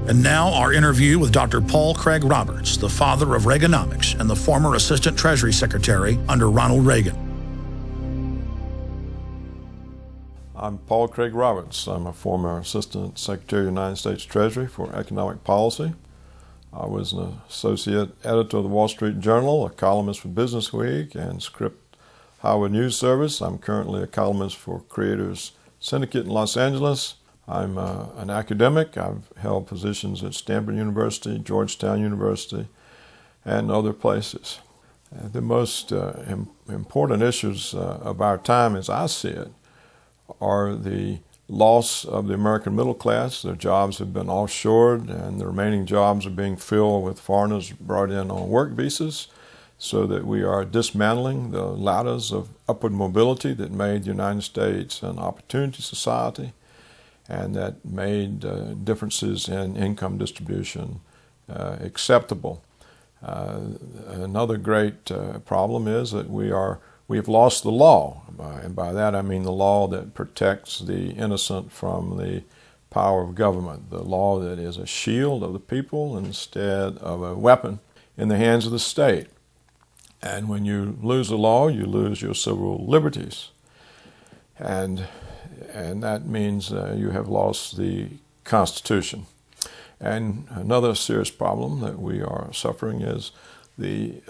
And now our interview with Dr. Paul Craig Roberts, the father of Reaganomics and the former Assistant Treasury Secretary under Ronald Reagan. I'm Paul Craig Roberts. I'm a former Assistant Secretary of the United States Treasury for Economic Policy. I was an associate editor of the Wall Street Journal, a columnist for Business Week, and Script Howard News Service. I'm currently a columnist for Creators Syndicate in Los Angeles. I'm an academic. I've held positions at Stanford University, Georgetown University, and other places. The most important issues of our time, as I see it, are the loss of the American middle class. Their jobs have been offshored, and the remaining jobs are being filled with foreigners brought in on work visas, so that we are dismantling the ladders of upward mobility that made the United States an opportunity society, and that made differences in income distribution acceptable. Another great problem is that we have lost the law, and by that I mean the law that protects the innocent from the power of government, the law that is a shield of the people instead of a weapon in the hands of the state. And when you lose the law, you lose your civil liberties. And that means you have lost the Constitution. And another serious problem that we are suffering is the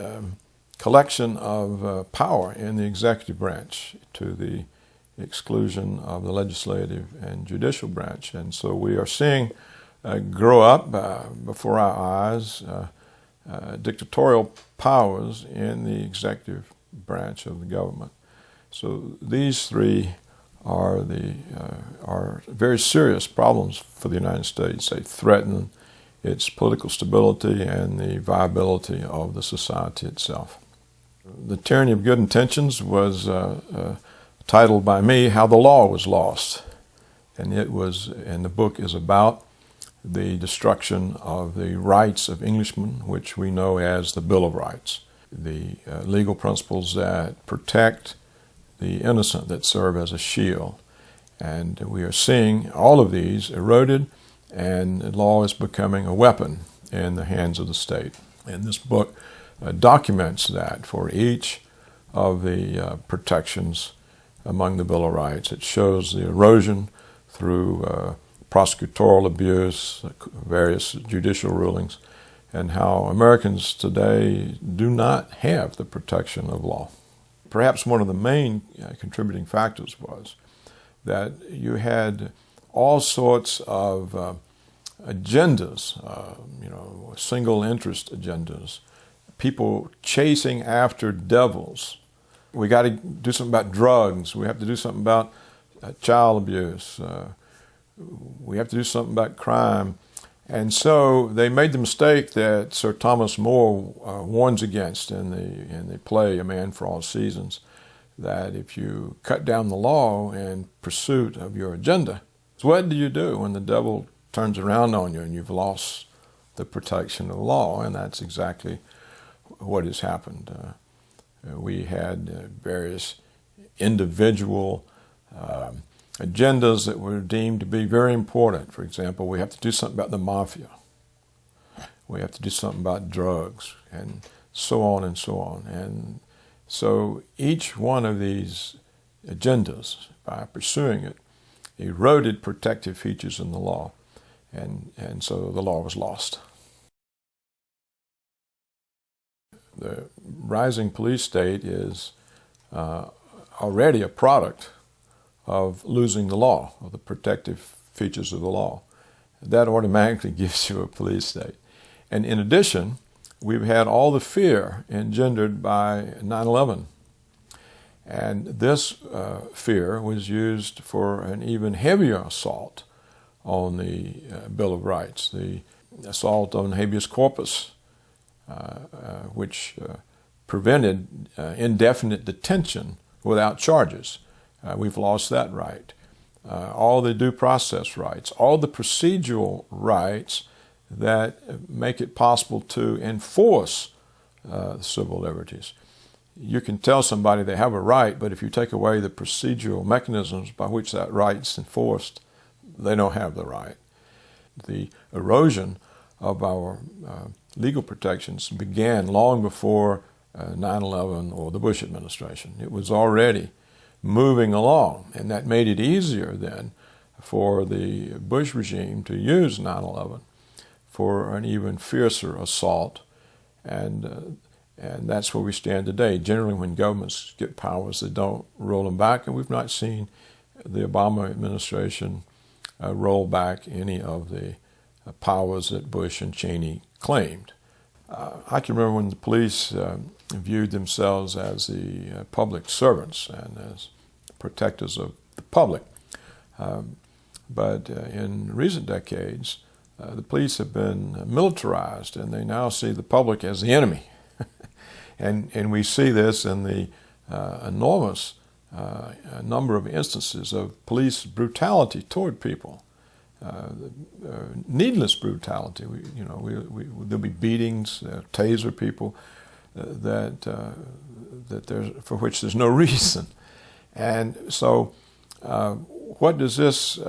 collection of power in the executive branch to the exclusion of the legislative and judicial branch. And so we are seeing grow up before our eyes dictatorial powers in the executive branch of the government. So these three are very serious problems for the United States. They threaten its political stability and the viability of the society itself. The Tyranny of Good Intentions was titled by me, How the Law Was Lost. And the book is about the destruction of the rights of Englishmen, which we know as the Bill of Rights, the legal principles that protect the innocent, that serve as a shield. And we are seeing all of these eroded, and the law is becoming a weapon in the hands of the state. And this book documents that for each of the protections among the Bill of Rights. It shows the erosion through prosecutorial abuse, various judicial rulings, and how Americans today do not have the protection of law. Perhaps one of the main contributing factors was that you had all sorts of agendas, single interest agendas, people chasing after devils. We got to do something about drugs. We have to do something about child abuse. We have to do something about crime. And so they made the mistake that Sir Thomas More warns against in the play A Man for All Seasons, that if you cut down the law in pursuit of your agenda, what do you do when the devil turns around on you and you've lost the protection of the law? And that's exactly what has happened. We had various individual agendas that were deemed to be very important. For example, we have to do something about the mafia. We have to do something about drugs, and so on and so on. And so each one of these agendas, by pursuing it, eroded protective features in the law. And so the law was lost. The rising police state is already a product of losing the law, of the protective features of the law. That automatically gives you a police state. And in addition, we've had all the fear engendered by 9/11. And this fear was used for an even heavier assault on the Bill of Rights, the assault on habeas corpus, which prevented indefinite detention without charges. We've lost that right. All the due process rights, all the procedural rights that make it possible to enforce civil liberties. You can tell somebody they have a right, but if you take away the procedural mechanisms by which that right is enforced, they don't have the right. the erosion of our legal protections began long before 9/11 or the Bush administration. It was already moving along, and that made it easier then for the Bush regime to use 9/11 for an even fiercer assault, and that's where we stand today. Generally, when governments get powers, they don't roll them back, and we've not seen the Obama administration roll back any of the powers that Bush and Cheney claimed. I can remember when the police viewed themselves as the public servants and as protectors of the public. But in recent decades, the police have been militarized, and they now see the public as the enemy. And we see this in the enormous number of instances of police brutality toward people. Needless brutality. There'll be beatings, taser people for which there's no reason. And so, what does this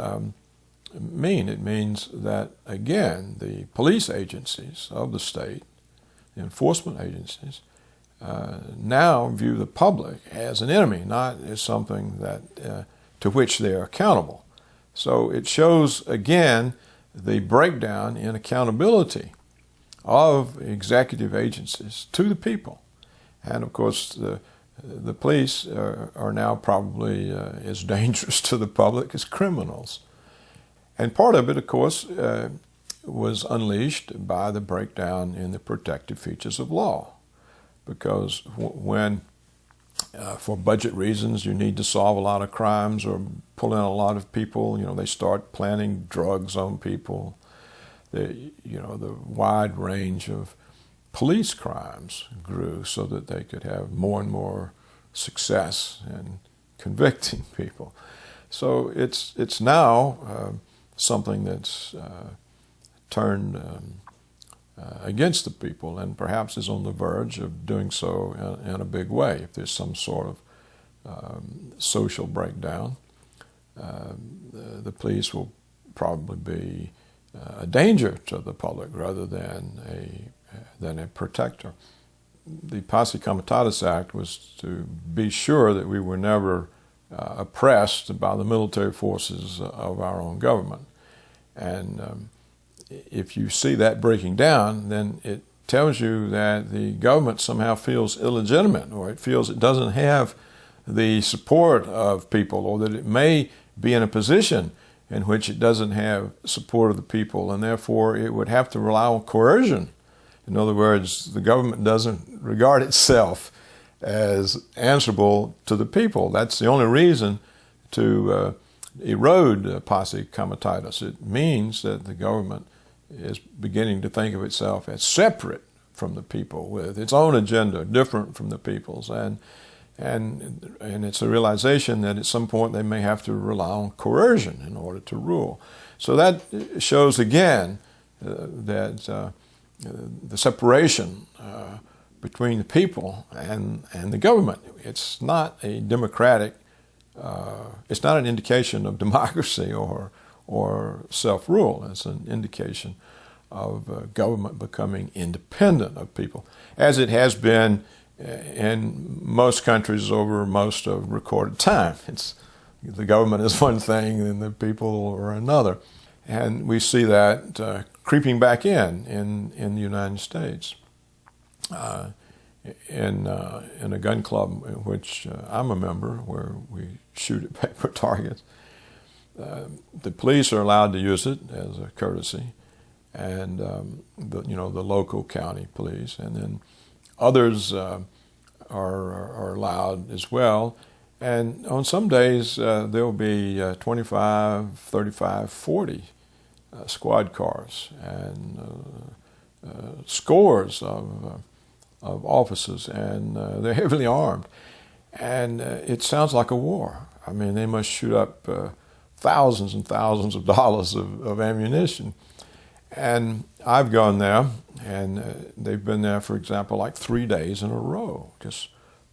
mean? It means that, again, the police agencies of the state, the enforcement agencies, now view the public as an enemy, not as something that to which they are accountable. So it shows, again, the breakdown in accountability of executive agencies to the people. And, of course, the police are now probably as dangerous to the public as criminals. And part of it, of course, was unleashed by the breakdown in the protective features of law. Because when, for budget reasons, you need to solve a lot of crimes or pull in a lot of people, they start planting drugs on people. The wide range of police crimes grew so that they could have more and more success in convicting people. So it's now something that's turned against the people, and perhaps is on the verge of doing so in a big way. If there's some sort of social breakdown, the police will probably be a danger to the public rather than a protector. The Posse Comitatus Act was to be sure that we were never oppressed by the military forces of our own government. And if you see that breaking down, then it tells you that the government somehow feels illegitimate, or it feels it doesn't have the support of people, or that it may be in a position in which it doesn't have support of the people, and therefore it would have to rely on coercion. In other words, the government doesn't regard itself as answerable to the people. That's the only reason to erode Posse Comitatus. It means that the government is beginning to think of itself as separate from the people, with its own agenda, different from the people's, and it's a realization that at some point they may have to rely on coercion in order to rule. So that shows again that the separation between the people and the government. It's not a democratic. It's not an indication of democracy or self-rule. It's an indication of government becoming independent of people, as it has been in most countries over most of recorded time. The government is one thing and the people are another. And we see that creeping back in the United States. In a gun club in which I'm a member, where we shoot at paper targets, the police are allowed to use it as a courtesy, and the local county police, and then others are allowed as well. And on some days there'll be 25, 35, 40 squad cars and scores of officers, and they're heavily armed, and it sounds like a war. I mean, they must shoot up thousands and thousands of dollars of ammunition. And I've gone there, and they've been there, for example, like 3 days in a row, just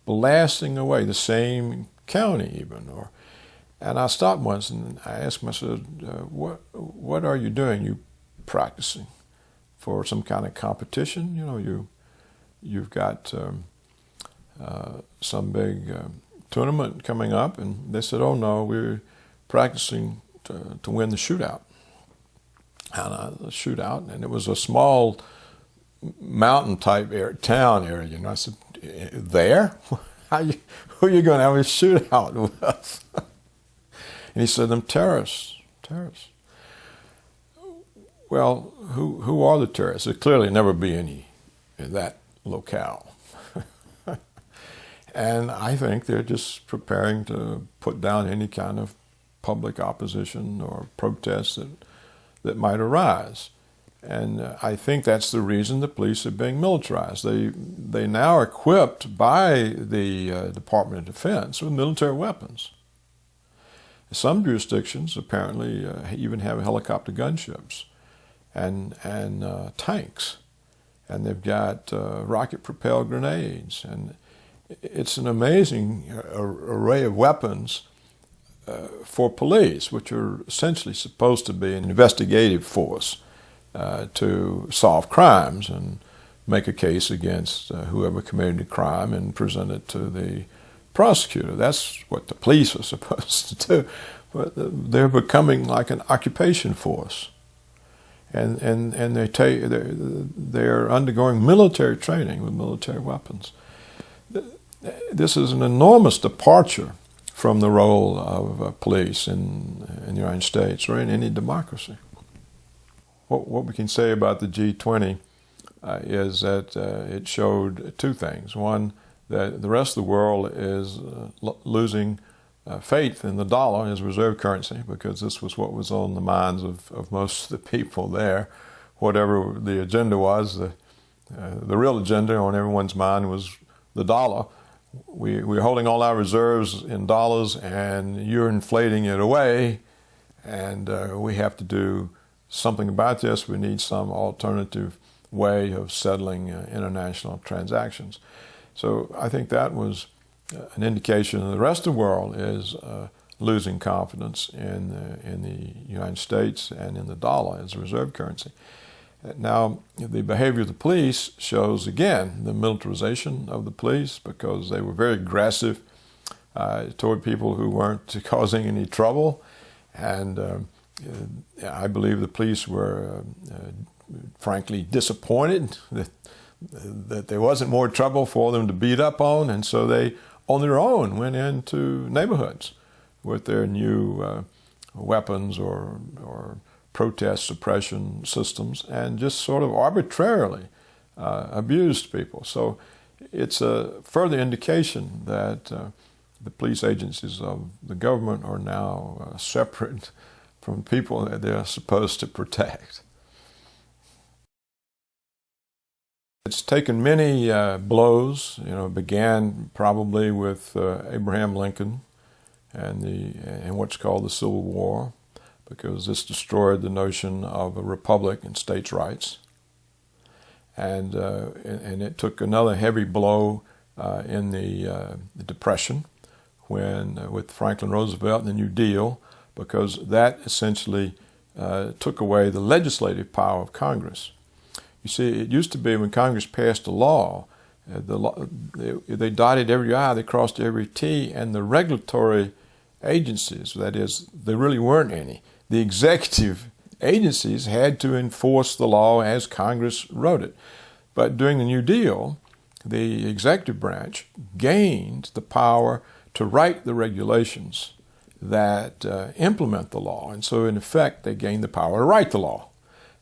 blasting away the same county even. And I stopped once and I asked them, I said, what are you doing? You practicing for some kind of competition. You know, you've got some big tournament coming up, and they said, "Oh no, we're practicing to win the shootout." And the shootout, and it was a small mountain type town area. And I said, "There? Who are you going to have a shootout with us?" And he said, "Them terrorists. Terrorists." Well, who are the terrorists? There clearly never be any in that locale. And I think they're just preparing to put down any kind of public opposition or protest that might arise. And I think that's the reason the police are being militarized. They now are equipped by the Department of Defense with military weapons. Some jurisdictions apparently even have helicopter gunships and tanks, and they've got rocket-propelled grenades, and it's an amazing array of weapons for police, which are essentially supposed to be an investigative force to solve crimes and make a case against whoever committed a crime and present it to the prosecutor. That's what the police are supposed to do. But they're becoming like an occupation force. And they're undergoing military training with military weapons. This is an enormous departure from the role of police in the United States or in any democracy. What we can say about the G20 is that it showed two things. One, that the rest of the world is losing faith in the dollar as reserve currency, because this was what was on the minds of most of the people there. Whatever the agenda was, the real agenda on everyone's mind was the dollar. We're holding all our reserves in dollars, and you're inflating it away, and we have to do something about this. We need some alternative way of settling international transactions. So I think that was an indication that the rest of the world is losing confidence in the United States and in the dollar as a reserve currency. Now, the behavior of the police shows, again, the militarization of the police, because they were very aggressive toward people who weren't causing any trouble. And I believe the police were, frankly, disappointed that there wasn't more trouble for them to beat up on, and so they, on their own, went into neighborhoods with their new weapons or protest suppression systems, and just sort of arbitrarily abused people. So it's a further indication that the police agencies of the government are now separate from people that they're supposed to protect. It's taken many blows. It began probably with Abraham Lincoln and what's called the Civil War, because this destroyed the notion of a republic and states' rights. And it took another heavy blow in the Depression, with Franklin Roosevelt and the New Deal, because that essentially took away the legislative power of Congress. You see, it used to be when Congress passed a law, they dotted every I, they crossed every T, and the regulatory agencies, that is, there really weren't any. The executive agencies had to enforce the law as Congress wrote it. But during the New Deal, the executive branch gained the power to write the regulations that implement the law. And so, in effect, they gained the power to write the law.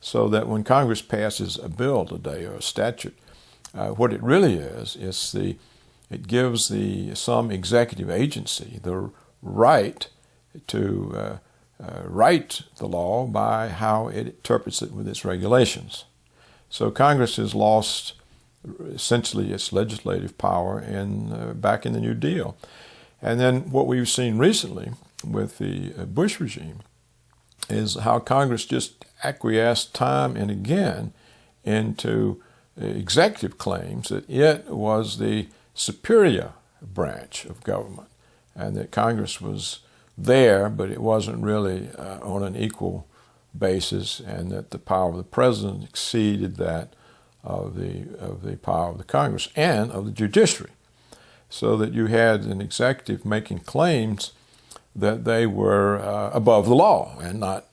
So that when Congress passes a bill today or a statute, what it really is it gives some executive agency the right to write the law by how it interprets it with its regulations. So Congress has lost essentially its legislative power back in the New Deal. And then what we've seen recently with the Bush regime is how Congress just acquiesced time and again into executive claims that it was the superior branch of government, and that Congress was there, but it wasn't really on an equal basis, and that the power of the president exceeded that of the power of the Congress and of the judiciary, so that you had an executive making claims that they were above the law and not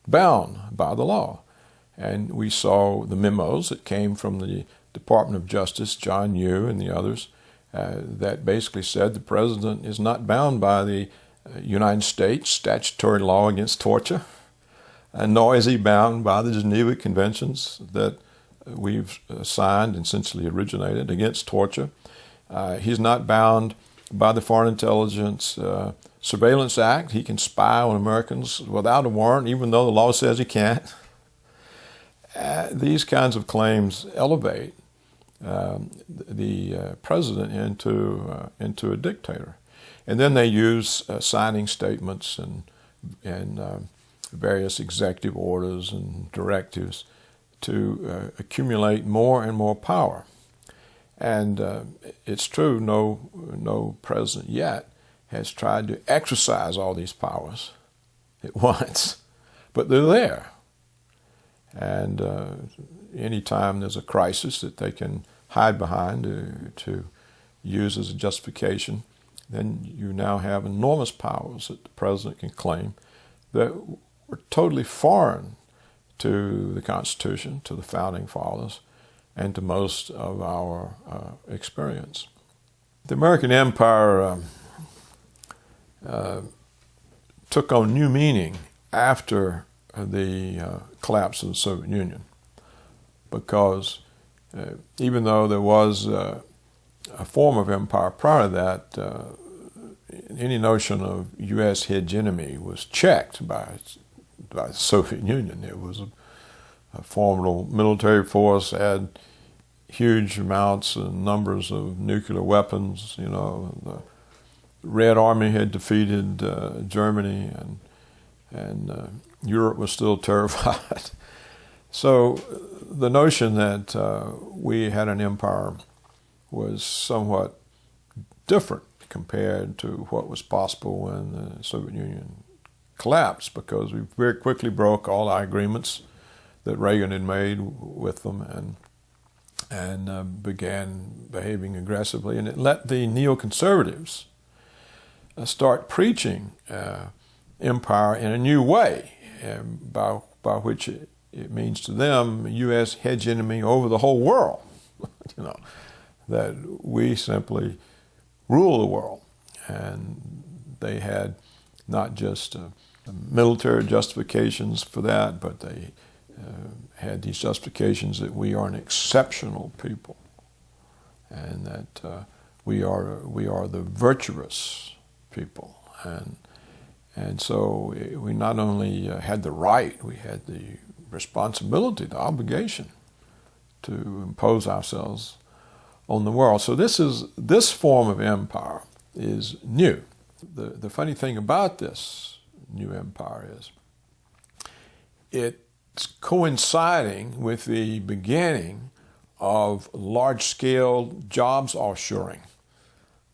bound by the law. And we saw the memos that came from the Department of Justice, John Yoo and the others, that basically said the president is not bound by the United States statutory law against torture, and nor is he bound by the Geneva Conventions that we've signed and essentially originated against torture. He's not bound by the Foreign Intelligence Surveillance Act. He can spy on Americans without a warrant, even though the law says he can't. These kinds of claims elevate the president into a dictator. And then they use signing statements and various executive orders and directives to accumulate more and more power. And it's true, no president yet has tried to exercise all these powers at once, but they're there. And anytime there's a crisis that they can hide behind to use as a justification, then you now have enormous powers that the president can claim that were totally foreign to the Constitution, to the Founding Fathers, and to most of our experience. The American Empire took on new meaning after the collapse of the Soviet Union, because even though there was a form of empire prior to that, any notion of U.S. hegemony was checked by the Soviet Union. It was a formidable military force, had huge amounts and numbers of nuclear weapons. You know, the Red Army had defeated Germany, and Europe was still terrified. So the notion that we had an empire was somewhat different compared to what was possible when the Soviet Union collapsed, because we very quickly broke all our agreements that Reagan had made with them and began behaving aggressively. And it let the neoconservatives start preaching empire in a new way, by which it means to them U.S. hegemony over the whole world. You know, that we simply rule the world. And they had not just military justifications for that, but they had these justifications that we are an exceptional people, and that we are the virtuous people, and so we not only had the right, we had the responsibility, the obligation to impose ourselves on the world. So this form of empire is new. The funny thing about this new empire is it's coinciding with the beginning of large-scale jobs offshoring.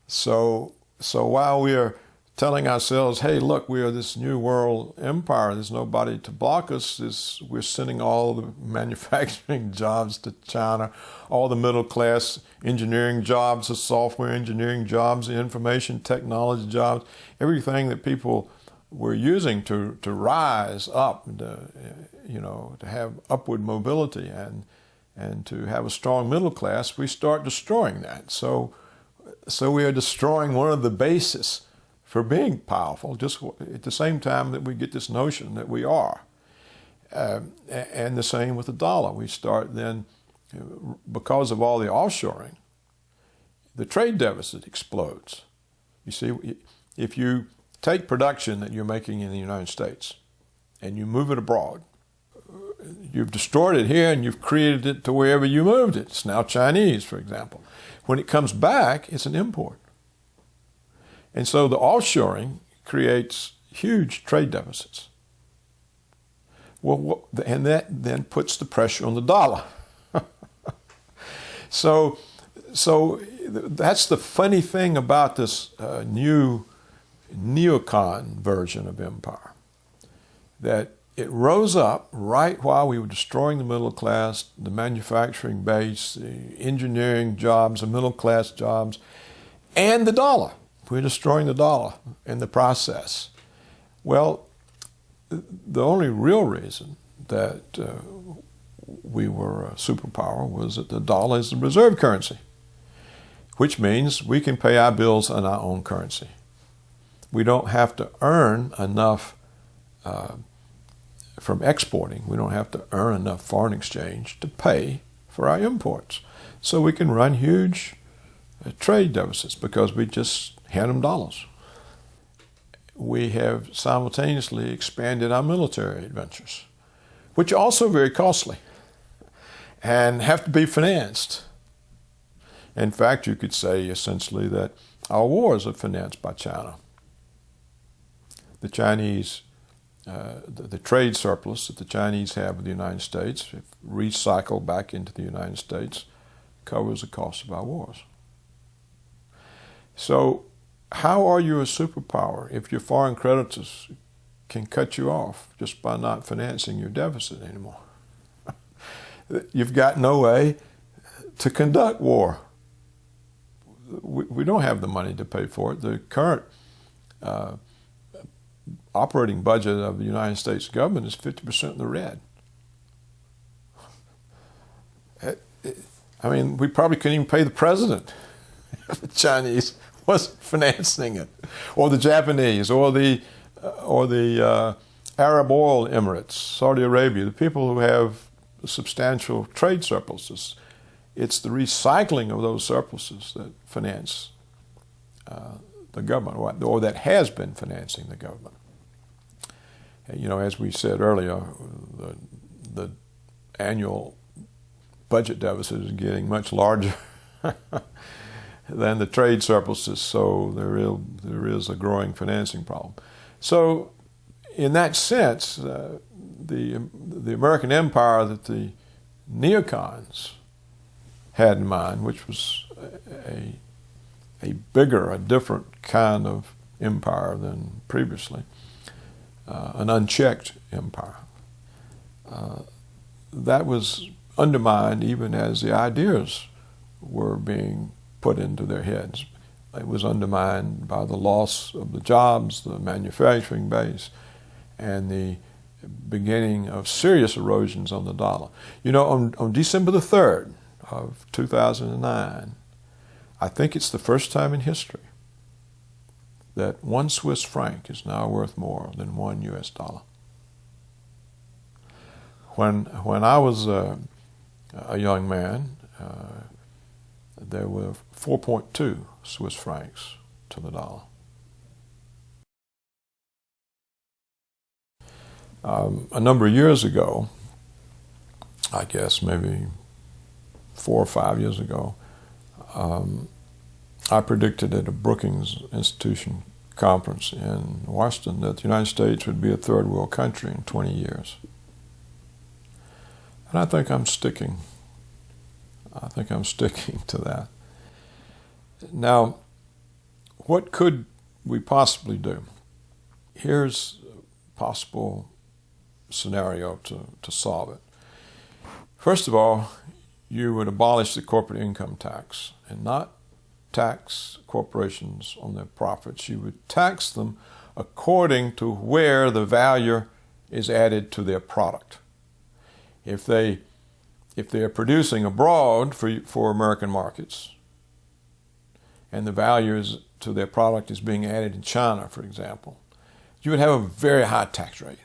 So while we are telling ourselves, hey, look, we are this new world empire, there's nobody to block us, we're sending all the manufacturing jobs to China, all the middle-class engineering jobs, the software engineering jobs, the information technology jobs, everything that people were using to rise up, to have upward mobility and to have a strong middle class, we start destroying that. So we are destroying one of the bases for being powerful, just at the same time that we get this notion that we are. And the same with the dollar. We start then, because of all the offshoring, the trade deficit explodes. You see, if you take production that you're making in the United States and you move it abroad, you've destroyed it here and you've created it to wherever you moved it. It's now Chinese, for example. When it comes back, it's an import. And so the offshoring creates huge trade deficits. Well, and that then puts the pressure on the dollar. So that's the funny thing about this new neocon version of empire, that it rose up right while we were destroying the middle class, the manufacturing base, the engineering jobs, the middle class jobs, and the dollar. We're destroying the dollar in the process. Well, the only real reason that we were a superpower was that the dollar is the reserve currency, which means we can pay our bills in our own currency. We don't have to earn enough from exporting. We don't have to earn enough foreign exchange to pay for our imports. So we can run huge trade deficits because we just hand them dollars. We have simultaneously expanded our military adventures, which are also very costly and have to be financed. In fact, you could say essentially that our wars are financed by China. The Chinese, the trade surplus that the Chinese have with the United States, if recycled back into the United States, covers the cost of our wars. So how are you a superpower if your foreign creditors can cut you off just by not financing your deficit anymore? You've got no way to conduct war. We don't have the money to pay for it. The current operating budget of the United States government is 50% in the red. I mean, we probably couldn't even pay the president if the Chinese wasn't financing it, or the Japanese, or the Arab oil Emirates, Saudi Arabia, the people who have substantial trade surpluses. It's the recycling of those surpluses that finance the government, or that has been financing the government. You know, as we said earlier, the annual budget deficit is getting much larger than the trade surpluses, so there is a growing financing problem. So in that sense, the American empire that the neocons had in mind, which was a bigger, a different kind of empire than previously, an unchecked empire, that was undermined even as the ideas were being put into their heads. It was undermined by the loss of the jobs, the manufacturing base, and the beginning of serious erosions on the dollar. You know, on December the 3rd of 2009, I think it's the first time in history that 1 Swiss franc is now worth more than 1 US dollar. When I was a young man, there were 4.2 Swiss francs to the dollar. A number of years ago, I guess maybe 4 or 5 years ago, I predicted at a Brookings Institution conference in Washington that the United States would be a third world country in 20 years. And I think I'm sticking to that. Now, what could we possibly do? Here's a possible scenario to solve it. First of all, you would abolish the corporate income tax and not tax corporations on their profits. You would tax them according to where the value is added to their product. If they are producing abroad for American markets, and the value to their product is being added in China, for example, you would have a very high tax rate.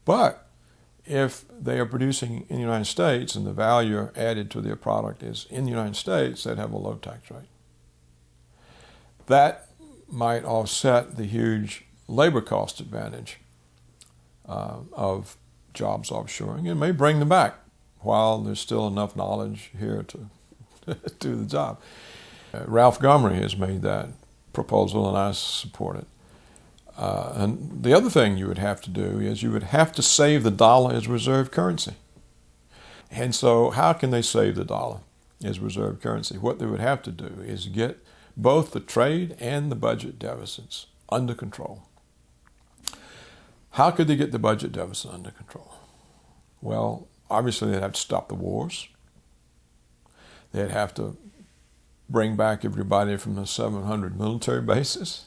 But if they are producing in the United States and the value added to their product is in the United States, they'd have a low tax rate. That might offset the huge labor cost advantage of jobs offshoring and may bring them back while there's still enough knowledge here to do the job. Ralph Gomory has made that proposal and I support it. And the other thing you would have to do is you would have to save the dollar as reserve currency. And so how can they save the dollar as reserve currency? What they would have to do is get both the trade and the budget deficits under control. How could they get the budget deficit under control? Well, obviously they'd have to stop the wars. They'd have to bring back everybody from the 700 military bases.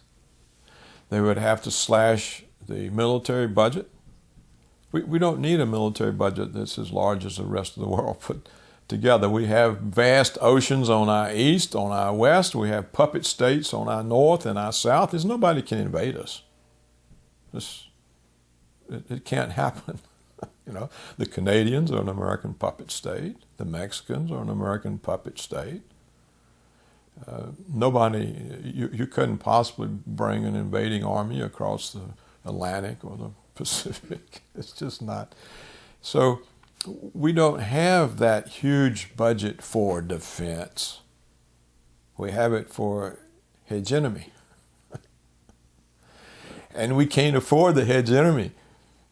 They would have to slash the military budget. We don't need a military budget that's as large as the rest of the world put together. We have vast oceans on our east, on our west. We have puppet states on our north and our south. There's nobody can invade us. It can't happen. You know, the Canadians are an American puppet state. The Mexicans are an American puppet state. You couldn't possibly bring an invading army across the Atlantic or the Pacific. It's just not. So we don't have that huge budget for defense. We have it for hegemony. And we can't afford the hegemony.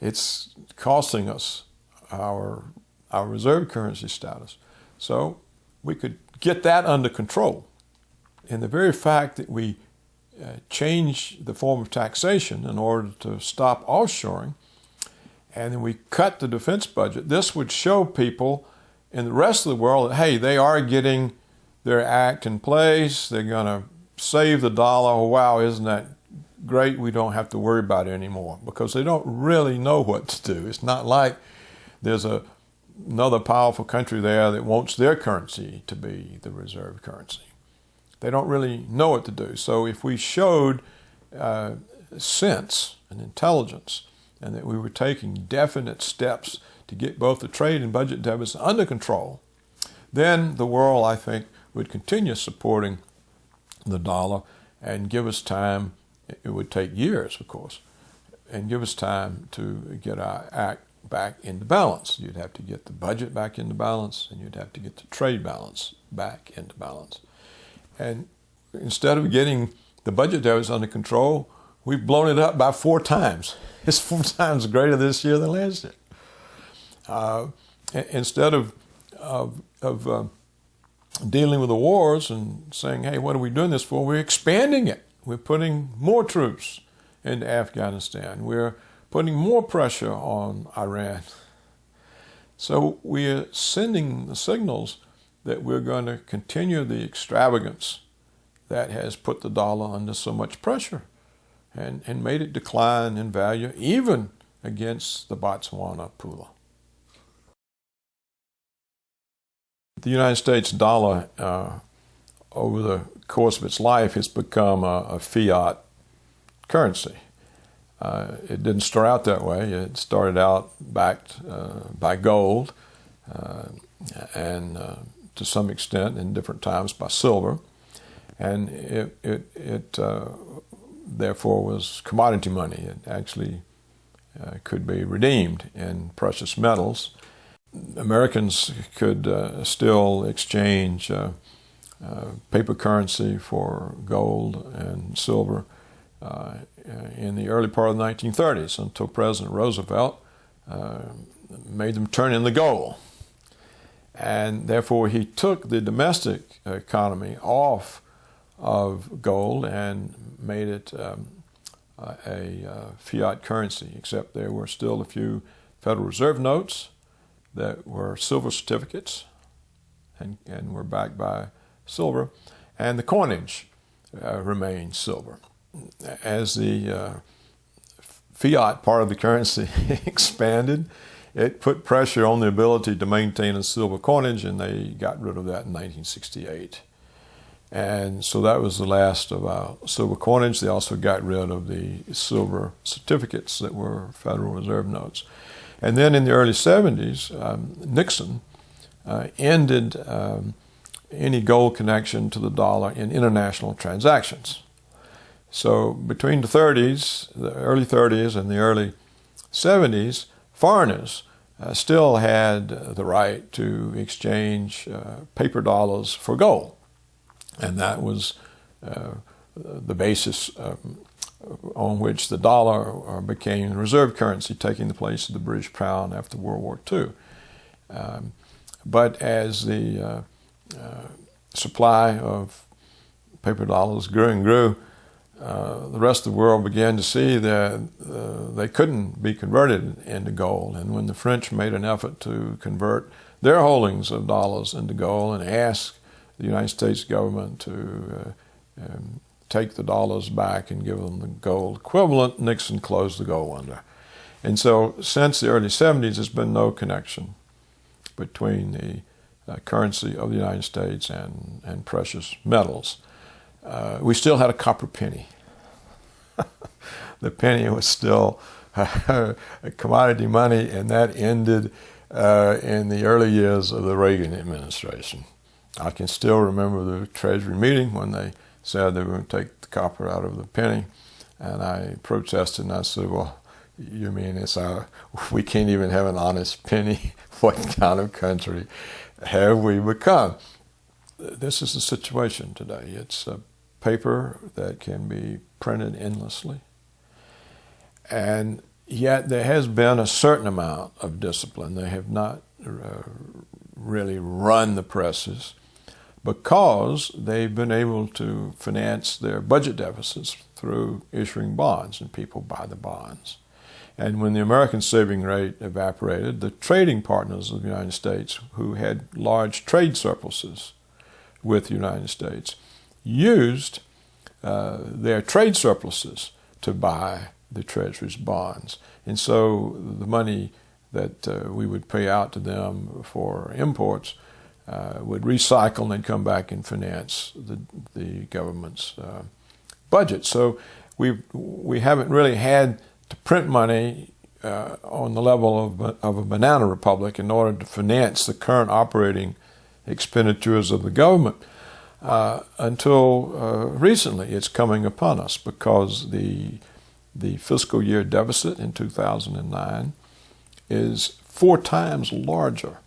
It's costing us our reserve currency status. So we could get that under control. And the very fact that we change the form of taxation in order to stop offshoring, and then we cut the defense budget, this would show people in the rest of the world that, hey, they are getting their act in place. They're going to save the dollar. Oh, wow, isn't that great? We don't have to worry about it anymore, because they don't really know what to do. It's not like there's another powerful country there that wants their currency to be the reserve currency. They don't really know what to do. So if we showed sense and intelligence, and that we were taking definite steps to get both the trade and budget deficits under control, then the world, I think, would continue supporting the dollar and give us time. It would take years, of course, and give us time to get our act back into balance. You'd have to get the budget back into balance, and you'd have to get the trade balance back into balance. And instead of getting the budget deficit under control, we've blown it up by 4 times. It's 4 times greater this year than last year. Instead of dealing with the wars and saying, hey, what are we doing this for? We're expanding it. We're putting more troops into Afghanistan. We're putting more pressure on Iran. So we're sending the signals that we're going to continue the extravagance that has put the dollar under so much pressure and made it decline in value, even against the Botswana pula. The United States dollar, over the course of its life, has become a fiat currency. It didn't start out that way. It started out backed by gold and to some extent in different times by silver. And it therefore was commodity money. It actually could be redeemed in precious metals. Americans could still exchange paper currency for gold and silver in the early part of the 1930s, until President Roosevelt made them turn in the gold. And therefore he took the domestic economy off of gold and made it a fiat currency, except there were still a few Federal Reserve notes that were silver certificates and were backed by silver, and the coinage remained silver. As the fiat part of the currency expanded, it put pressure on the ability to maintain a silver coinage, and they got rid of that in 1968. And so that was the last of our silver coinage. They also got rid of the silver certificates that were Federal Reserve notes. And then in the early 70s, Nixon ended any gold connection to the dollar in international transactions. So between the early 30s and the early 70s, foreigners still had the right to exchange paper dollars for gold. And that was the basis on which the dollar became the reserve currency, taking the place of the British pound after World War II. But as the supply of paper dollars grew and grew, the rest of the world began to see that they couldn't be converted into gold. And when the French made an effort to convert their holdings of dollars into gold and asked the United States government to take the dollars back and give them the gold equivalent, Nixon closed the gold window. And so since the early 70s, there's been no connection between the currency of the United States and precious metals. We still had a copper penny. The penny was still a commodity money, and that ended in the early years of the Reagan administration. I can still remember the Treasury meeting when they said they were going to take the copper out of the penny, and I protested, and I said, well, you mean we can't even have an honest penny? What kind of country have we become? This is the situation today. It's a paper that can be printed endlessly, and yet there has been a certain amount of discipline. They have not really run the presses because they've been able to finance their budget deficits through issuing bonds, and people buy the bonds. And when the American saving rate evaporated, the trading partners of the United States, who had large trade surpluses with the United States, used their trade surpluses to buy the Treasury's bonds. And so the money that we would pay out to them for imports would recycle and then come back and finance the government's budget. So we haven't really had to print money on the level of a banana republic in order to finance the current operating expenditures of the government until recently. It's coming upon us because the fiscal year deficit in 2009 is 4 times larger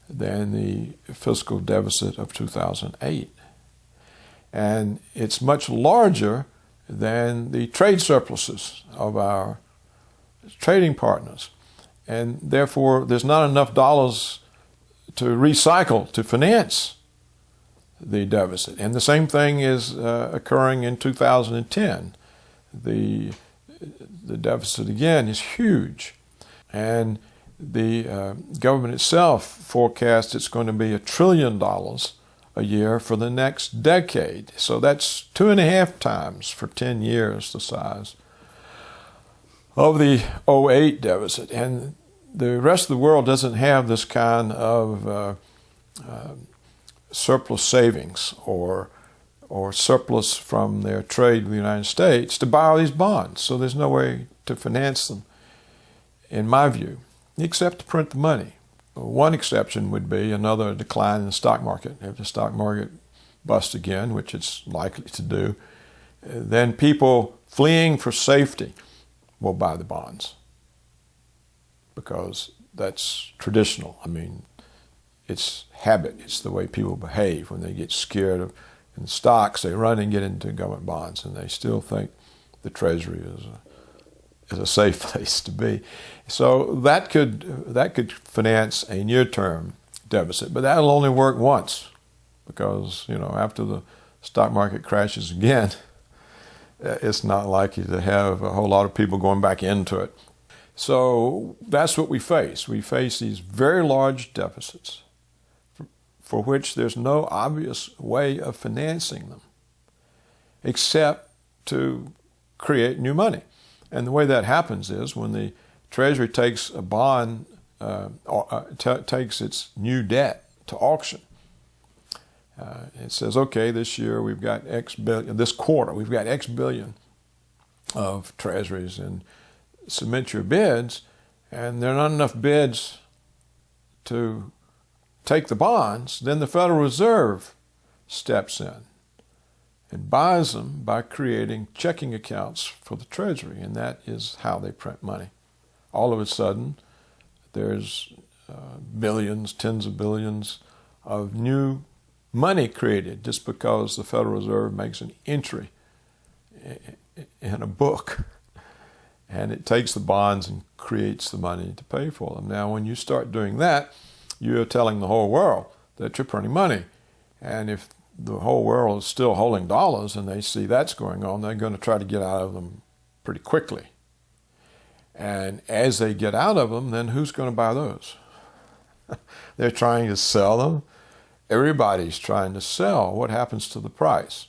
than the fiscal deficit of 2008. And it's much larger than the trade surpluses of our trading partners. And therefore, there's not enough dollars to recycle to finance the deficit. And the same thing is occurring in 2010. The deficit, again, is huge. And the government itself forecasts it's going to be $1 trillion a year for the next decade. So that's 2.5 times for 10 years the size of the 2008 deficit. And the rest of the world doesn't have this kind of surplus savings or surplus from their trade with the United States to buy all these bonds. So there's no way to finance them, in my view, except to print the money. One exception would be another decline in the stock market. If the stock market busts again, which it's likely to do, then people fleeing for safety will buy the bonds because that's traditional. I mean, it's habit. It's the way people behave. When they get scared of in stocks, they run and get into government bonds, and they still think the Treasury is a safe place to be. So that could finance a near-term deficit, but that'll only work once because, after the stock market crashes again, it's not likely to have a whole lot of people going back into it. So that's what we face. We face these very large deficits for which there's no obvious way of financing them except to create new money. And the way that happens is when the Treasury takes a bond, takes its new debt to auction. It says, okay, this year we've got X billion, this quarter we've got X billion of Treasuries, and submit your bids, and there are not enough bids to take the bonds, then the Federal Reserve steps in and buys them by creating checking accounts for the Treasury, and that is how they print money. All of a sudden, there's billions, tens of billions of new money created just because the Federal Reserve makes an entry in a book, and it takes the bonds and creates the money to pay for them. Now, when you start doing that, you're telling the whole world that you're printing money, and if the whole world is still holding dollars and they see that's going on, they're going to try to get out of them pretty quickly. And as they get out of them, then who's going to buy those? They're trying to sell them. Everybody's trying to sell. What happens to the price?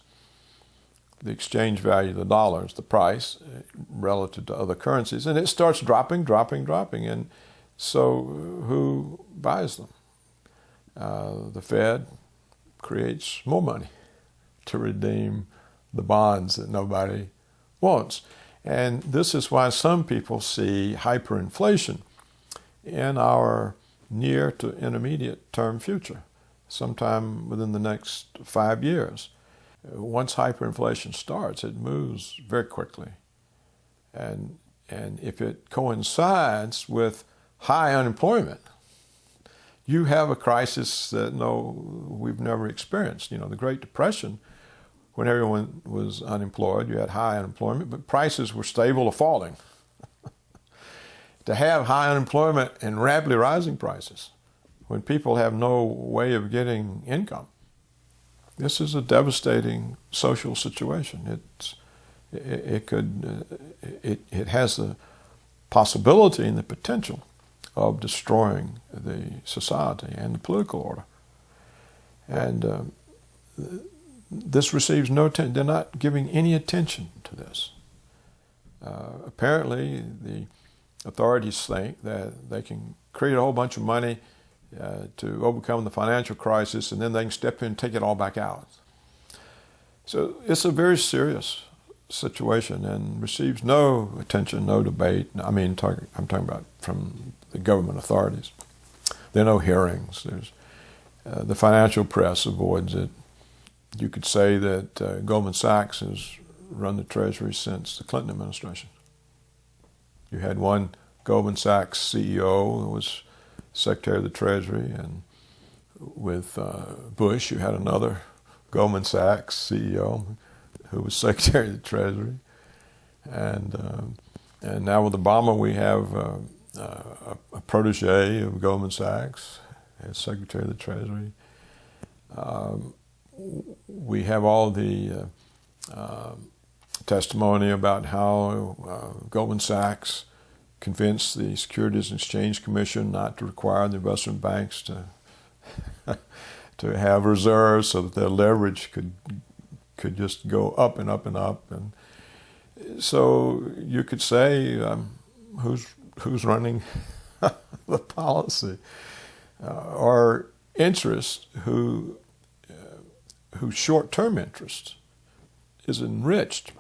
The exchange value of the dollar is the price relative to other currencies. And it starts dropping. And so who buys them? The Fed creates more money to redeem the bonds that nobody wants. And this is why some people see hyperinflation in our near to intermediate term future, sometime within the next 5 years. Once hyperinflation starts, it moves very quickly. And if it coincides with high unemployment, you have a crisis that we've never experienced. The Great Depression, when everyone was unemployed, you had high unemployment, but prices were stable or falling. To have high unemployment and rapidly rising prices, when people have no way of getting income, this is a devastating social situation. It has the possibility and the potential of destroying the society and the political order. And this receives no attention. They're not giving any attention to this. Apparently, the authorities think that they can create a whole bunch of money to overcome the financial crisis, and then they can step in and take it all back out. So it's a very serious situation and receives no attention, no debate. I'm talking about from the government authorities. There are no hearings. The financial press avoids it. You could say that Goldman Sachs has run the Treasury since the Clinton administration. You had one Goldman Sachs CEO who was Secretary of the Treasury, and with Bush, you had another Goldman Sachs CEO who was Secretary of the Treasury, and now with Obama, we have a protege of Goldman Sachs as Secretary of the Treasury. We have all the testimony about how Goldman Sachs convinced the Securities and Exchange Commission not to require the investment banks to have reserves so that their leverage could just go up and up and up. And so you could say, who's running the policy? Or interests whose short-term interest is enriched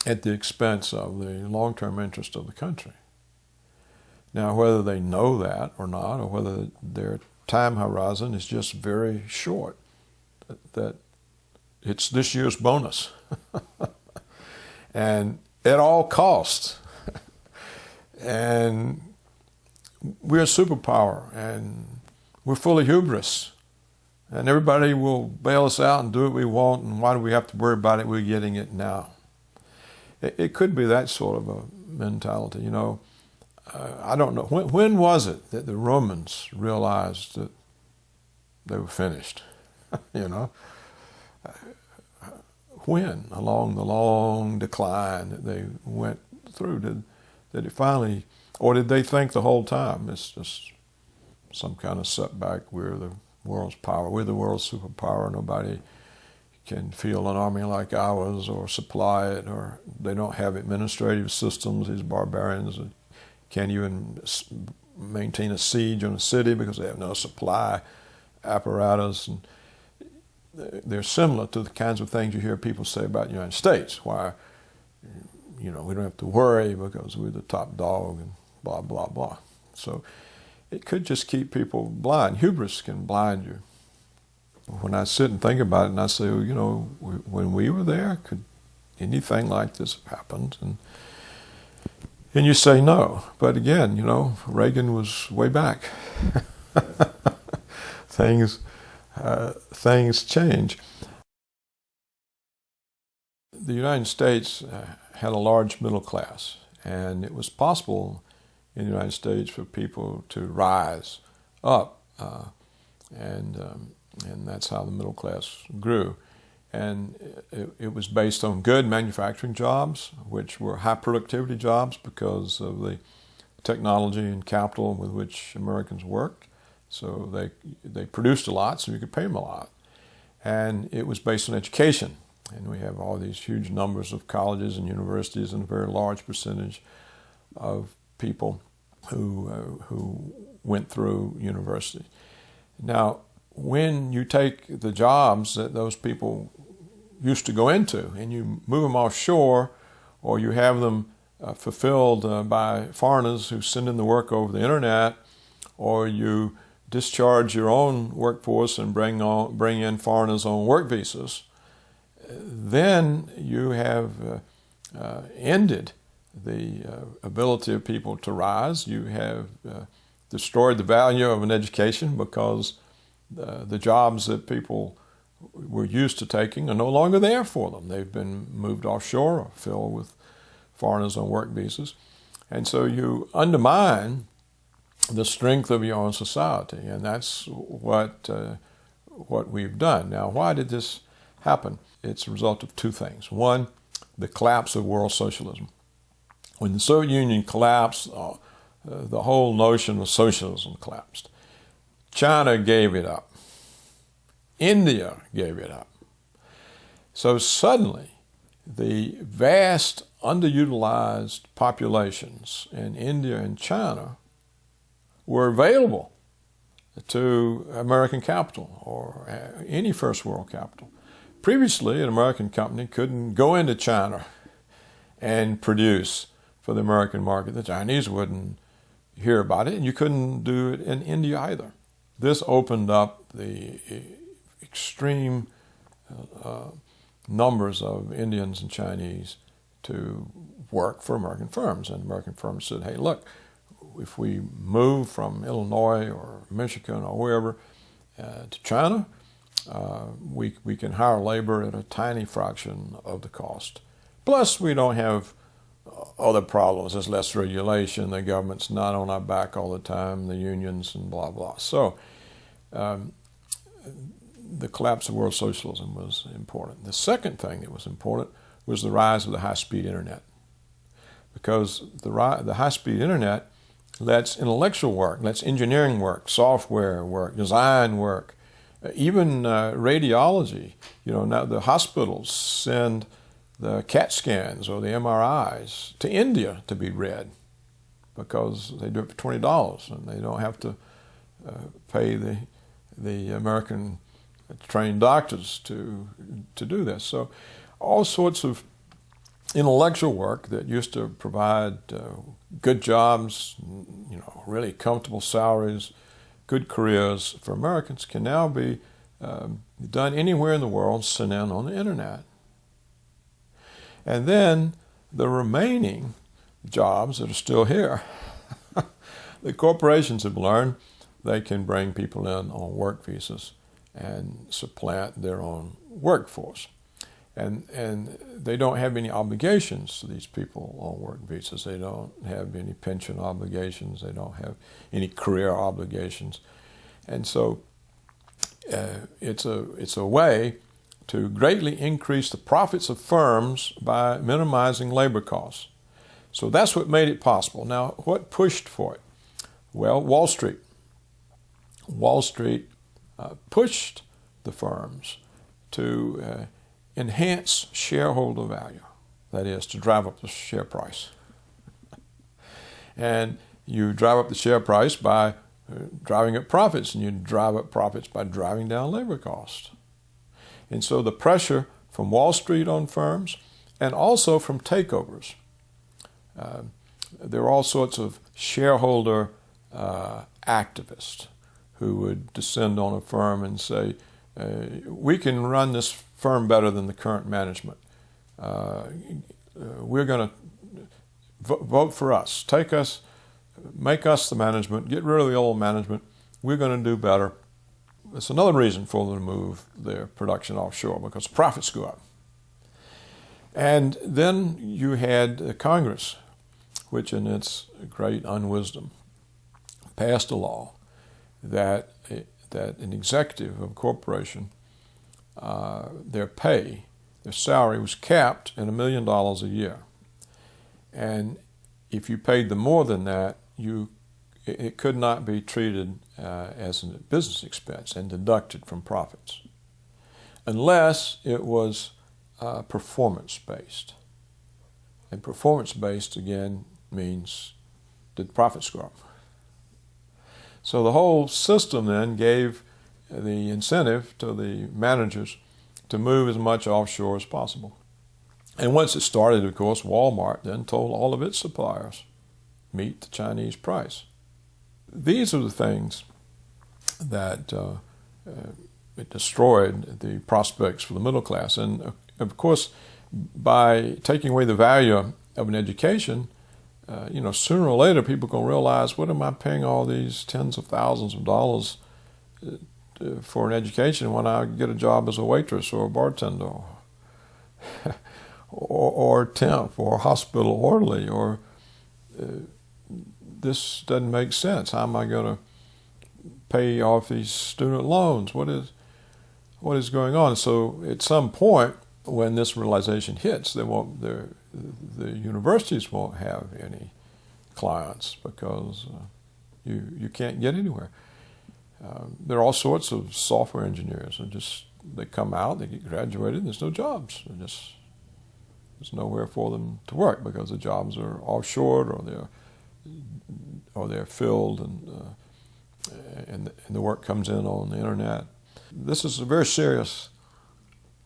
at the expense of the long-term interest of the country. Now, whether they know that or not, or whether their time horizon is just very short, that it's this year's bonus. And at all costs. And we're a superpower, and we're full of hubris. And everybody will bail us out and do what we want, and why do we have to worry about it? We're getting it now. It could be that sort of a mentality, I don't know. When was it that the Romans realized that they were finished? When, along the long decline that they went through, did it finally, or did they think the whole time it's just some kind of setback? We're the world's power. We're the world's superpower. Nobody can field an army like ours or supply it, or they don't have administrative systems, these barbarians. Can't even maintain a siege on a city because they have no supply apparatus. And they're similar to the kinds of things you hear people say about the United States, why, we don't have to worry because we're the top dog and blah, blah, blah. So it could just keep people blind. Hubris can blind you. When I sit and think about it and I say, when we were there, could anything like this have happened? And you say no. But again, Reagan was way back. Things change. The United States had a large middle class, and it was possible in the United States for people to rise up and And that's how the middle class grew. And it was based on good manufacturing jobs, which were high productivity jobs because of the technology and capital with which Americans worked. So they produced a lot, so you could pay them a lot. And it was based on education. And we have all these huge numbers of colleges and universities and a very large percentage of people who went through university. Now, when you take the jobs that those people used to go into and you move them offshore, or you have them fulfilled by foreigners who send in the work over the internet, or you discharge your own workforce and bring in foreigners on work visas, then you have ended the ability of people to rise. You have destroyed the value of an education because the jobs that people were used to taking are no longer there for them. They've been moved offshore or filled with foreigners on work visas. And so you undermine the strength of your own society, and that's what we've done. Now, why did this happen? It's a result of two things. One, the collapse of world socialism. When the Soviet Union collapsed, the whole notion of socialism collapsed. China gave it up. India gave it up. So suddenly, the vast underutilized populations in India and China were available to American capital or any first world capital. Previously, an American company couldn't go into China and produce for the American market. The Chinese wouldn't hear about it, and you couldn't do it in India either. This opened up the extreme numbers of Indians and Chinese to work for American firms. And American firms said, hey, look, if we move from Illinois or Michigan or wherever to China, we can hire labor at a tiny fraction of the cost. Plus, we don't have other problems. There's less regulation. The government's not on our back all the time, the unions and blah, blah. So the collapse of world socialism was important. The second thing that was important was the rise of the high-speed internet. Because the high-speed internet lets intellectual work, lets engineering work, software work, design work, even radiology. You know, now the hospitals send the CAT scans or the MRIs to India to be read because they do it for $20 and they don't have to pay the American trained doctors to do this. So all sorts of intellectual work that used to provide good jobs, you know, really comfortable salaries, good careers for Americans can now be done anywhere in the world, sent in on the internet. And then the remaining jobs that are still here, the corporations have learned they can bring people in on work visas and supplant their own workforce. And they don't have any obligations to these people on work visas. They don't have any pension obligations. They don't have any career obligations. And so it's a way to greatly increase the profits of firms by minimizing labor costs. So that's what made it possible. Now, what pushed for it? Well, Wall Street. Wall Street pushed the firms to enhance shareholder value, that is, to drive up the share price. And you drive up the share price by driving up profits, and you drive up profits by driving down labor costs. And so the pressure from Wall Street on firms and also from takeovers. There are all sorts of shareholder activists who would descend on a firm and say, we can run this firm better than the current management. We're going to vote for us. Take us, make us the management, get rid of the old management. We're going to do better. It's another reason for them to move their production offshore because profits go up. And then you had Congress, which in its great unwisdom passed a law that that an executive of a corporation, their pay, their salary was capped at $1 million a year. And if you paid them more than that, it could not be treated as a business expense and deducted from profits, unless it was performance-based. And performance-based, again, means did profits go up? So the whole system then gave the incentive to the managers to move as much offshore as possible. And once it started, of course, Walmart then told all of its suppliers, meet the Chinese price. These are the things that it destroyed the prospects for the middle class. And of course, by taking away the value of an education, sooner or later people are going to realize, what am I paying all these tens of thousands of dollars for an education when I get a job as a waitress or a bartender or temp or hospital orderly, or this doesn't make sense. How am I going to pay off these student loans? What is going on? So at some point, when this realization hits, the universities won't have any clients because you can't get anywhere. There are all sorts of software engineers who they come out, they get graduated, and there's no jobs. There's nowhere for them to work because the jobs are offshored or they're filled, and the work comes in on the internet. This is a very serious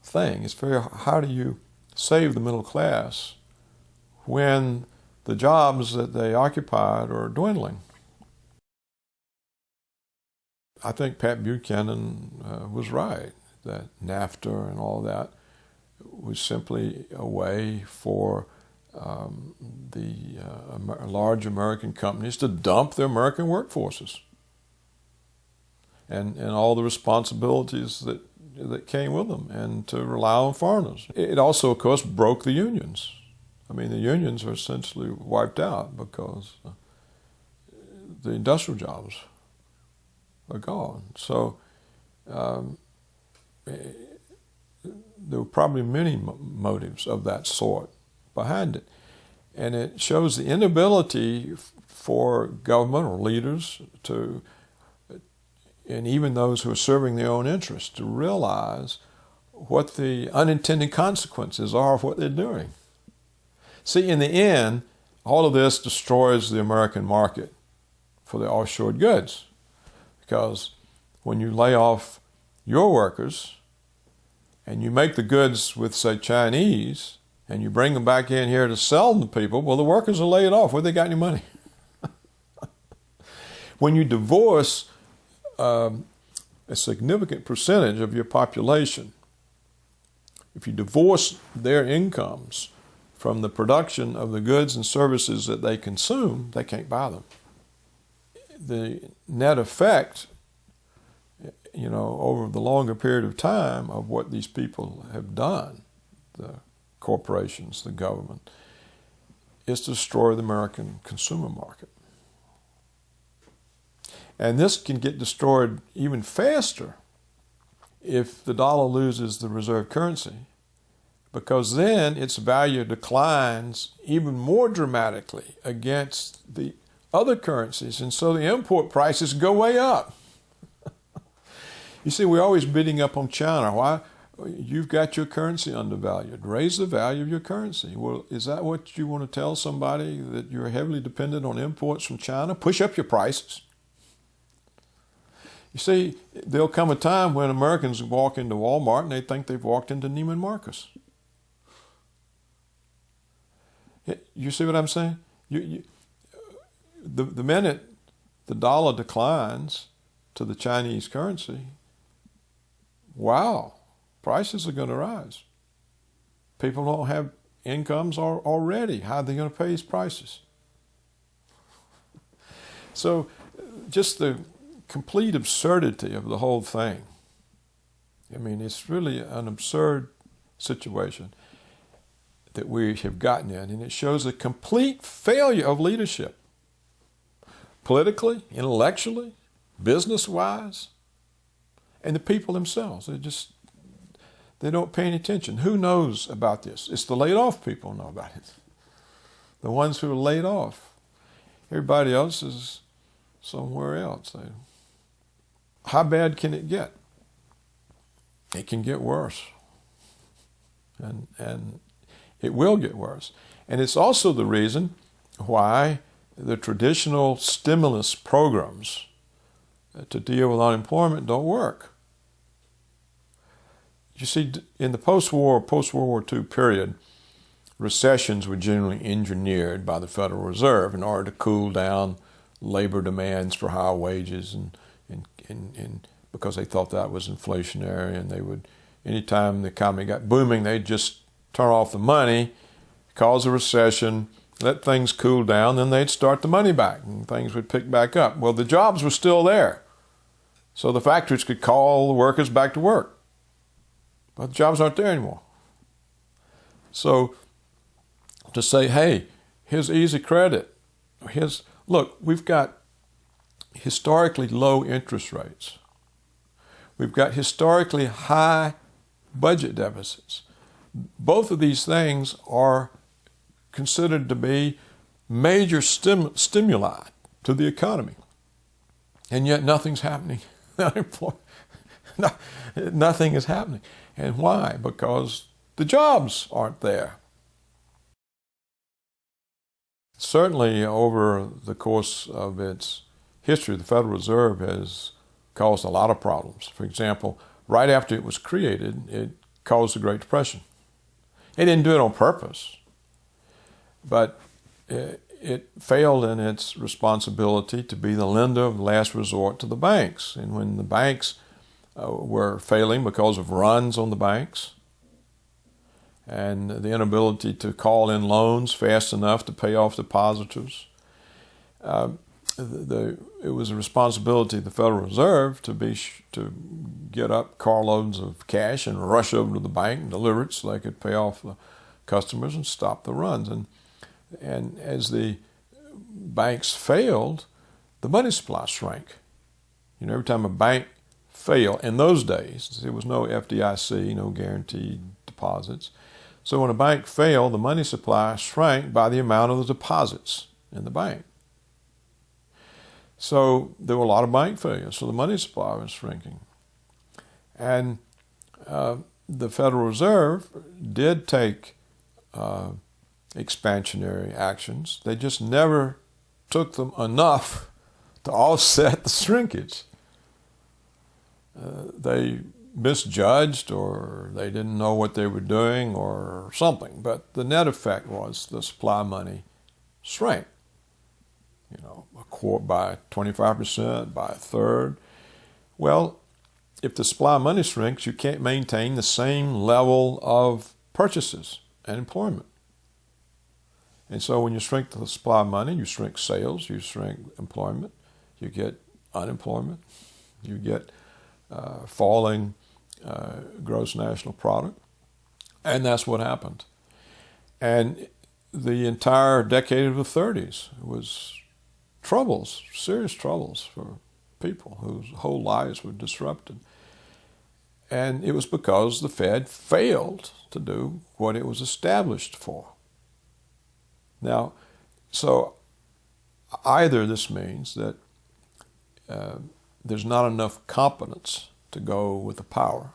thing. How do you save the middle class when the jobs that they occupied are dwindling? I think Pat Buchanan was right, that NAFTA and all that was simply a way for the large American companies to dump their American workforces and all the responsibilities that came with them, and to rely on foreigners. It also, of course, broke the unions. I mean, the unions are essentially wiped out because the industrial jobs are gone. So there were probably many motives of that sort behind it. And it shows the inability for government or leaders to, and even those who are serving their own interests, to realize what the unintended consequences are of what they're doing. See, in the end, all of this destroys the American market for the offshore goods, because when you lay off your workers and you make the goods with, say, Chinese, and you bring them back in here to sell them to people, well, the workers are laid off. Where they got any money? When you divorce a significant percentage of your population, if you divorce their incomes from the production of the goods and services that they consume, they can't buy them. The net effect, over the longer period of time of what these people have done, the corporations, the government, is to destroy the American consumer market. And this can get destroyed even faster if the dollar loses the reserve currency, because then its value declines even more dramatically against the other currencies, and so the import prices go way up. You see, we're always bidding up on China. Why? You've got your currency undervalued. Raise the value of your currency. Well, is that what you want to tell somebody, that you're heavily dependent on imports from China? Push up your prices. You see, there'll come a time when Americans walk into Walmart and they think they've walked into Neiman Marcus. You see what I'm saying? The minute the dollar declines to the Chinese currency, wow, prices are going to rise. People don't have incomes already. How are they going to pay these prices? So just the complete absurdity of the whole thing. I mean, it's really an absurd situation that we have gotten in, and it shows a complete failure of leadership, politically, intellectually, business-wise. And the people themselves, they don't pay any attention. Who knows about this? It's the laid off people who know about it. The ones who are laid off. Everybody else is somewhere else. How bad can it get? It can get worse. And it will get worse. And it's also the reason why the traditional stimulus programs to deal with unemployment don't work. You see, in the post-World War II period, recessions were generally engineered by the Federal Reserve in order to cool down labor demands for higher wages, and because they thought that was inflationary, and they would, anytime the economy got booming, they'd just turn off the money, cause a recession, let things cool down, then they'd start the money back and things would pick back up. Well, the jobs were still there, so the factories could call the workers back to work. But the jobs aren't there anymore. So to say, hey, here's easy credit. Look, we've got historically low interest rates. We've got historically high budget deficits. Both of these things are considered to be major stimuli to the economy. And yet nothing's happening. Nothing is happening. And why? Because the jobs aren't there. Certainly, over the course of its history, the Federal Reserve has caused a lot of problems. For example, right after it was created, it caused the Great Depression. It didn't do it on purpose, but it failed in its responsibility to be the lender of last resort to the banks. And when the banks were failing because of runs on the banks and the inability to call in loans fast enough to pay off depositors, it was a responsibility of the Federal Reserve to get up carloads of cash and rush over to the bank and deliver it so they could pay off the customers and stop the runs. And as the banks failed, the money supply shrank. You know, every time a bank failed, in those days, there was no FDIC, no guaranteed deposits. So when a bank failed, the money supply shrank by the amount of the deposits in the bank. So there were a lot of bank failures, so the money supply was shrinking. And the Federal Reserve did take expansionary actions. They just never took them enough to offset the shrinkage. They misjudged, or they didn't know what they were doing, or something. But the net effect was the supply money shrank. You know, by 25%, by a third. Well, if the supply money shrinks, you can't maintain the same level of purchases and employment. And so when you shrink the supply of money, you shrink sales, you shrink employment, you get unemployment, you get falling gross national product. And that's what happened. And the entire decade of the 30s was troubles, serious troubles for people whose whole lives were disrupted. And it was because the Fed failed to do what it was established for. Now, so either this means that there's not enough competence to go with the power,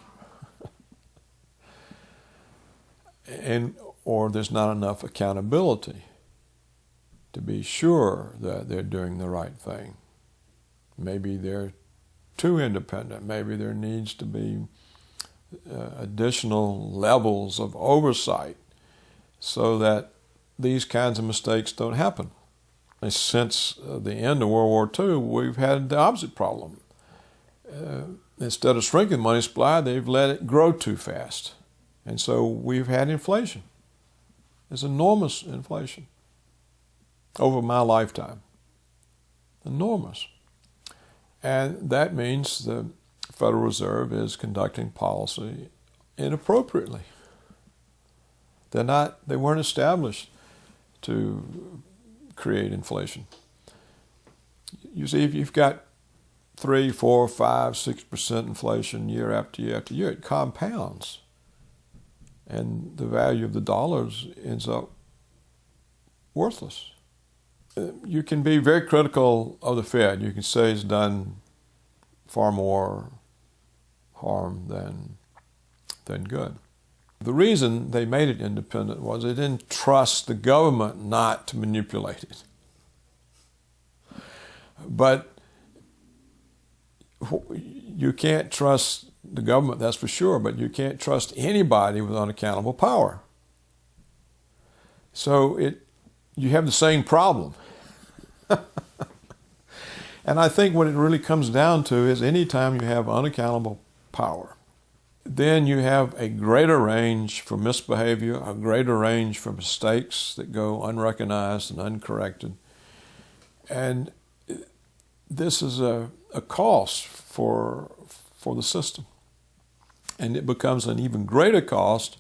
or there's not enough accountability to be sure that they're doing the right thing. Maybe they're too independent. Maybe there needs to be additional levels of oversight so that these kinds of mistakes don't happen. And since the end of World War II, we've had the opposite problem. Instead of shrinking money supply, they've let it grow too fast. And so we've had inflation. There's enormous inflation over my lifetime. Enormous. And that means the Federal Reserve is conducting policy inappropriately. They weren't established to create inflation. You see, if you've got 3, 4, 5, 6% inflation year after year after year. It compounds. And the value of the dollars ends up worthless. You can be very critical of the Fed. You can say it's done far more harm than good. The reason they made it independent was they didn't trust the government not to manipulate it. But you can't trust the government, that's for sure, but you can't trust anybody with unaccountable power. So you have the same problem. And I think what it really comes down to is anytime you have unaccountable power, then you have a greater range for misbehavior, a greater range for mistakes that go unrecognized and uncorrected. And this is a cost for the system. And it becomes an even greater cost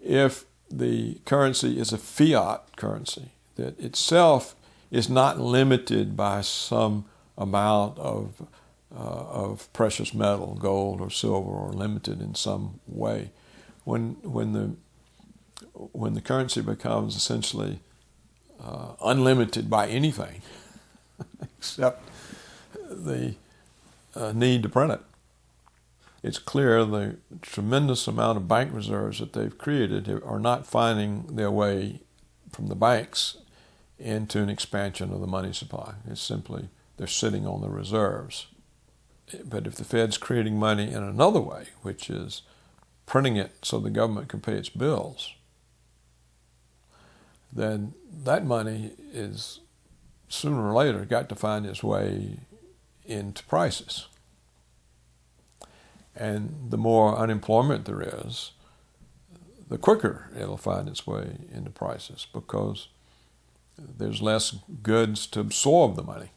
if the currency is a fiat currency that itself is not limited by some amount of precious metal, gold or silver, or limited in some way. When the currency becomes essentially unlimited by anything except the need to print it, it's clear the tremendous amount of bank reserves that they've created are not finding their way from the banks into an expansion of the money supply. It's simply they're sitting on the reserves. But if the Fed's creating money in another way, which is printing it so the government can pay its bills, then that money is sooner or later got to find its way into prices. And the more unemployment there is, the quicker it'll find its way into prices, because there's less goods to absorb the money,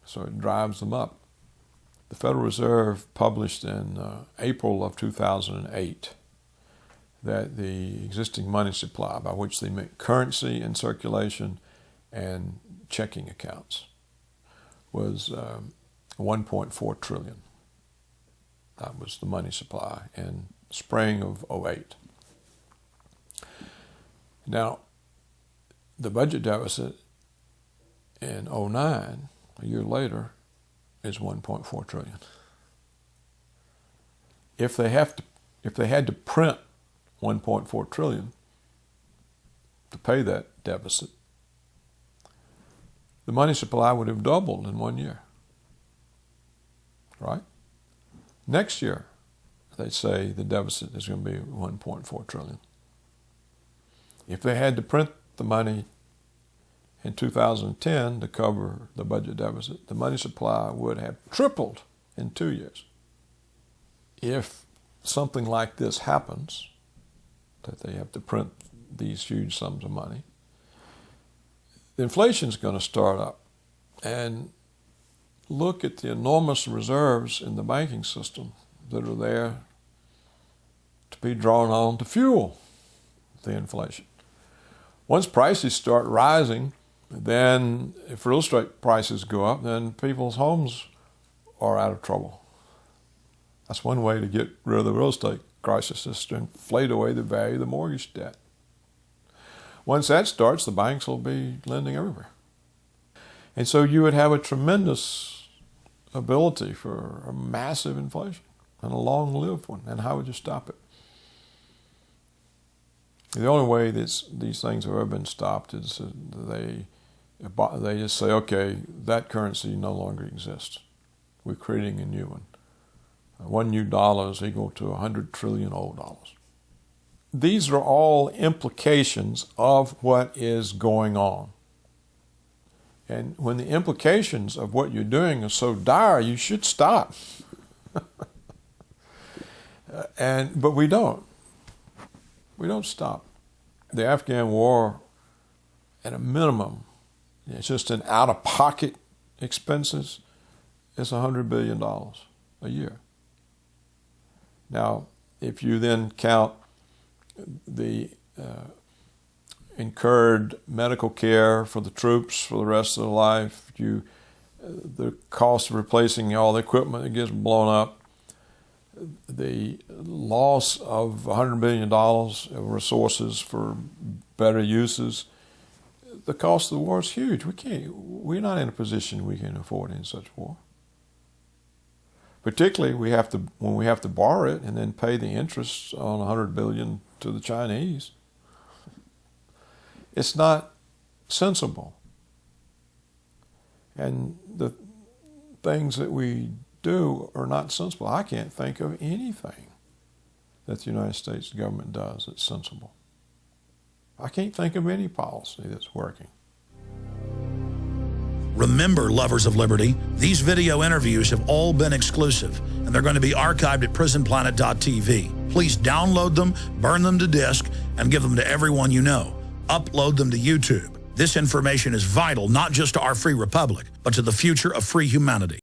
so it drives them up. The Federal Reserve published in April of 2008 that the existing money supply, by which they meant currency in circulation and checking accounts, was 1.4 trillion. That was the money supply in spring of 2008. Now, the budget deficit in 2009, a year later, is 1.4 trillion. If they had to print 1.4 trillion to pay that deficit, the money supply would have doubled in 1 year. Right? Next year, they say the deficit is going to be 1.4 trillion. If they had to print the money in 2010 to cover the budget deficit, the money supply would have tripled in 2 years. If something like this happens, that they have to print these huge sums of money, the inflation is going to start up. And look at the enormous reserves in the banking system that are there to be drawn on to fuel the inflation. Once prices start rising, then if real estate prices go up, then people's homes are out of trouble. That's one way to get rid of the real estate crisis, is to inflate away the value of the mortgage debt. Once that starts, the banks will be lending everywhere. And so you would have a tremendous ability for a massive inflation, and a long-lived one. And how would you stop it? The only way these things have ever been stopped is they just say, okay, that currency no longer exists. We're creating a new one. One new dollar is equal to 100 trillion old dollars. These are all implications of what is going on. And when the implications of what you're doing are so dire, you should stop. But we don't. We don't stop. The Afghan war, at a minimum, it's just in out-of-pocket expenses, it's $100 billion a year. Now, if you then count the incurred medical care for the troops for the rest of their life, you the cost of replacing all the equipment that gets blown up, the loss of $100 billion of resources for better uses. The cost of the war is huge. We're not in a position we can afford any such war. Particularly, when we have to borrow it and then pay the interest on $100 billion to the Chinese. It's not sensible. And the things that we do are not sensible. I can't think of anything that the United States government does that's sensible. I can't think of any policy that's working. Remember, lovers of liberty, these video interviews have all been exclusive, and they're going to be archived at prisonplanet.tv. Please download them, burn them to disk, and give them to everyone you know. Upload them to YouTube. This information is vital not just to our free republic, but to the future of free humanity.